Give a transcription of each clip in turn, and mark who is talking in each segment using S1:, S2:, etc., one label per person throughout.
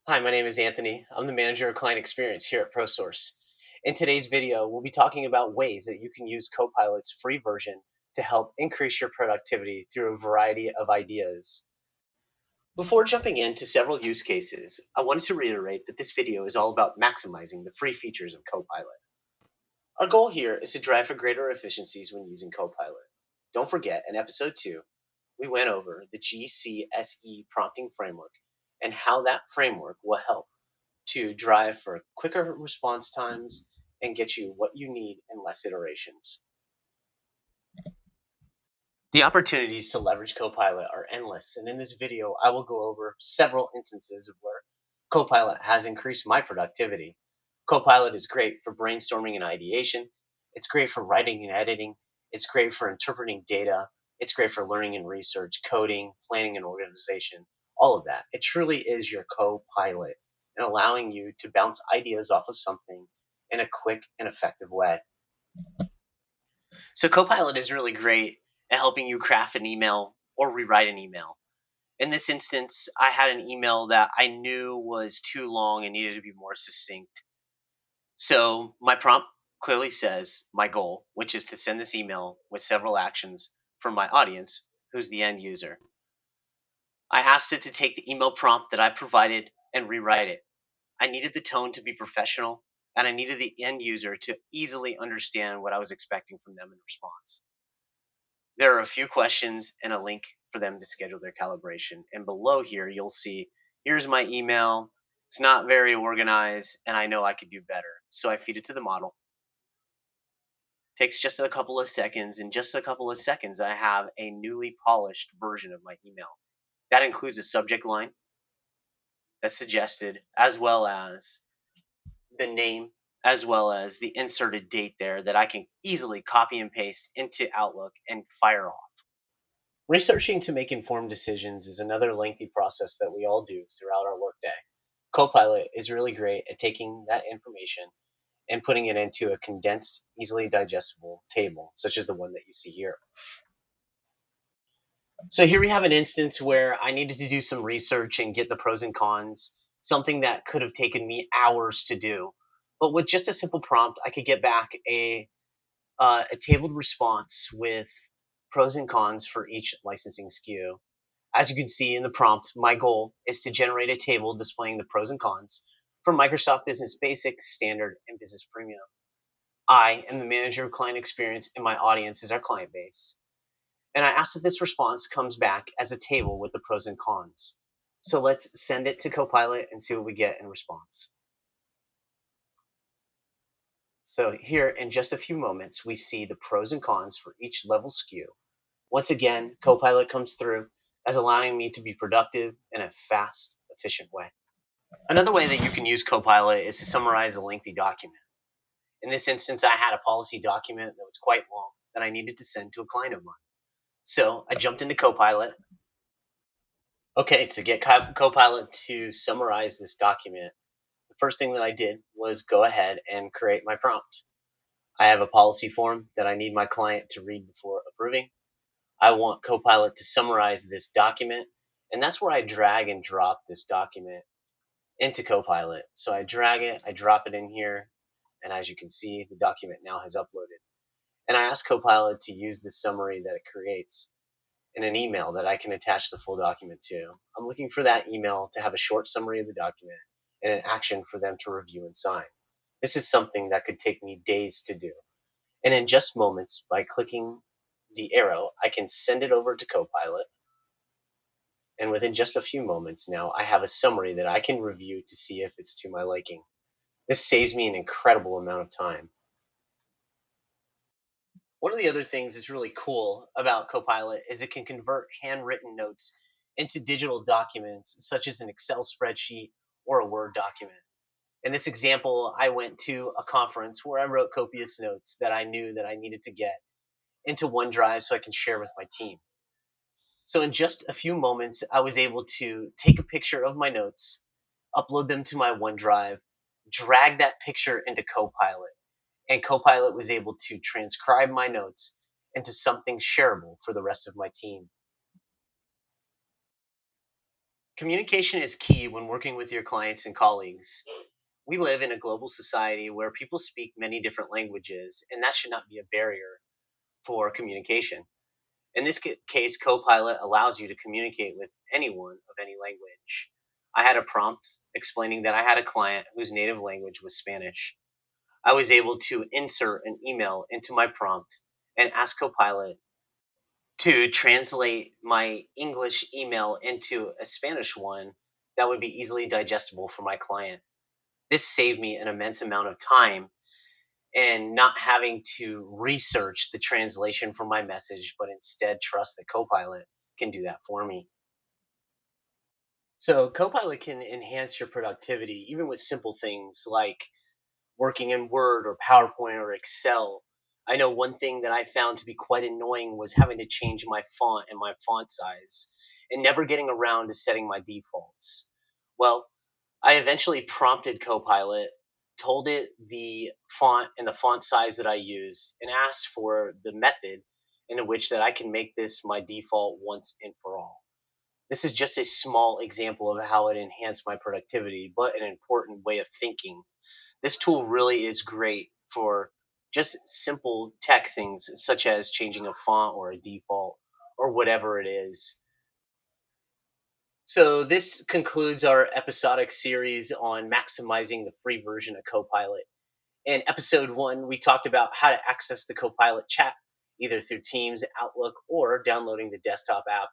S1: Hi, my name is Anthony. I'm the manager of client experience here at ProSource. In today's video, we'll be talking about ways that you can use Copilot's free version to help increase your productivity through a variety of ideas. Before jumping into several use cases, I wanted to reiterate that this video is all about maximizing the free features of Copilot. Our goal here is to drive for greater efficiencies when using Copilot. Don't forget, in episode 2, we went over the GCSE prompting framework and how that framework will help to drive for quicker response times and get you what you need in less iterations. The opportunities to leverage Copilot are endless, and in this video, I will go over several instances of where Copilot has increased my productivity. Copilot is great for brainstorming and ideation. It's great for writing and editing. It's great for interpreting data. It's great for learning and research, coding, planning and organization, all of that. It truly is your co-pilot and allowing you to bounce ideas off of something in a quick and effective way. So Copilot is really great at helping you craft an email or rewrite an email. In this instance, I had an email that I knew was too long and needed to be more succinct. So my prompt clearly says my goal, which is to send this email with several actions from my audience, who's the end user. I asked it to take the email prompt that I provided and rewrite it. I needed the tone to be professional, and I needed the end user to easily understand what I was expecting from them in response. There are a few questions and a link for them to schedule their calibration. And below here, you'll see, here's my email. It's not very organized, and I know I could do better. So I feed it to the model. Takes just a couple of seconds. In just a couple of seconds, I have a newly polished version of my email. That includes a subject line that's suggested, as well as the name, as well as the inserted date there that I can easily copy and paste into Outlook and fire off. Researching to make informed decisions is another lengthy process that we all do throughout our workday. Copilot is really great at taking that information and putting it into a condensed, easily digestible table, such as the one that you see here. So here we have an instance where I needed to do some research and get the pros and cons, something that could have taken me hours to do. But with just a simple prompt, I could get back a tabled response with pros and cons for each licensing SKU. As you can see in the prompt, my goal is to generate a table displaying the pros and cons for Microsoft Business Basic, Standard, and Business Premium. I am the manager of client experience, and my audience is our client base. And I ask that this response comes back as a table with the pros and cons. So let's send it to Copilot and see what we get in response. So here in just a few moments, we see the pros and cons for each level SKU. Once again, Copilot comes through as allowing me to be productive in a fast, efficient way. Another way that you can use Copilot is to summarize a lengthy document. In this instance, I had a policy document that was quite long that I needed to send to a client of mine. So I jumped into Copilot. Okay, to get Copilot to summarize this document, the first thing that I did was go ahead and create my prompt. I have a policy form that I need my client to read before approving. I want Copilot to summarize this document, and that's where I drag and drop this document into Copilot. So I drag it, I drop it in here, and as you can see, the document now has uploaded. And I ask Copilot to use the summary that it creates in an email that I can attach the full document to. I'm looking for that email to have a short summary of the document and an action for them to review and sign. This is something that could take me days to do. And in just moments, by clicking the arrow, I can send it over to Copilot. And within just a few moments now, I have a summary that I can review to see if it's to my liking. This saves me an incredible amount of time. One of the other things that's really cool about Copilot is it can convert handwritten notes into digital documents, such as an Excel spreadsheet or a Word document. In this example, I went to a conference where I wrote copious notes that I knew that I needed to get into OneDrive so I can share with my team. So in just a few moments, I was able to take a picture of my notes, upload them to my OneDrive, drag that picture into Copilot, and Copilot was able to transcribe my notes into something shareable for the rest of my team. Communication is key when working with your clients and colleagues. We live in a global society where people speak many different languages, and that should not be a barrier for communication. In this case, Copilot allows you to communicate with anyone of any language. I had a prompt explaining that I had a client whose native language was Spanish. I was able to insert an email into my prompt and ask Copilot to translate my English email into a Spanish one that would be easily digestible for my client. This saved me an immense amount of time and not having to research the translation for my message, but instead trust that Copilot can do that for me. So, Copilot can enhance your productivity even with simple things like working in Word or PowerPoint or Excel. I know one thing that I found to be quite annoying was having to change my font and my font size and never getting around to setting my defaults. Well, I eventually prompted Copilot, told it the font and the font size that I use, and asked for the method in which that I can make this my default once and for all. This is just a small example of how it enhanced my productivity, but an important way of thinking. This tool really is great for just simple tech things such as changing a font or a default or whatever it is. So, this concludes our episodic series on maximizing the free version of Copilot. In episode 1, we talked about how to access the Copilot chat either through Teams, Outlook, or downloading the desktop app.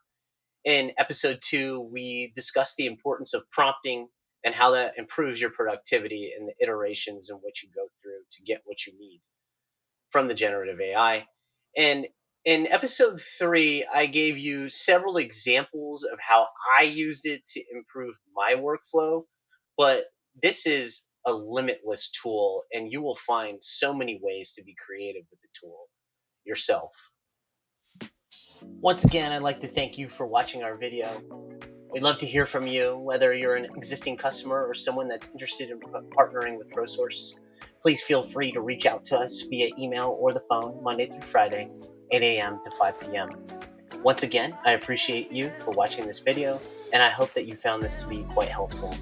S1: In episode 2, we discussed the importance of prompting and how that improves your productivity and the iterations in which you go through to get what you need from the generative AI. And in episode 3, I gave you several examples of how I used it to improve my workflow, but this is a limitless tool, and you will find so many ways to be creative with the tool yourself. Once again, I'd like to thank you for watching our video. We'd love to hear from you, whether you're an existing customer or someone that's interested in partnering with ProSource. Please feel free to reach out to us via email or the phone Monday through Friday, 8 a.m. to 5 p.m. Once again, I appreciate you for watching this video, and I hope that you found this to be quite helpful.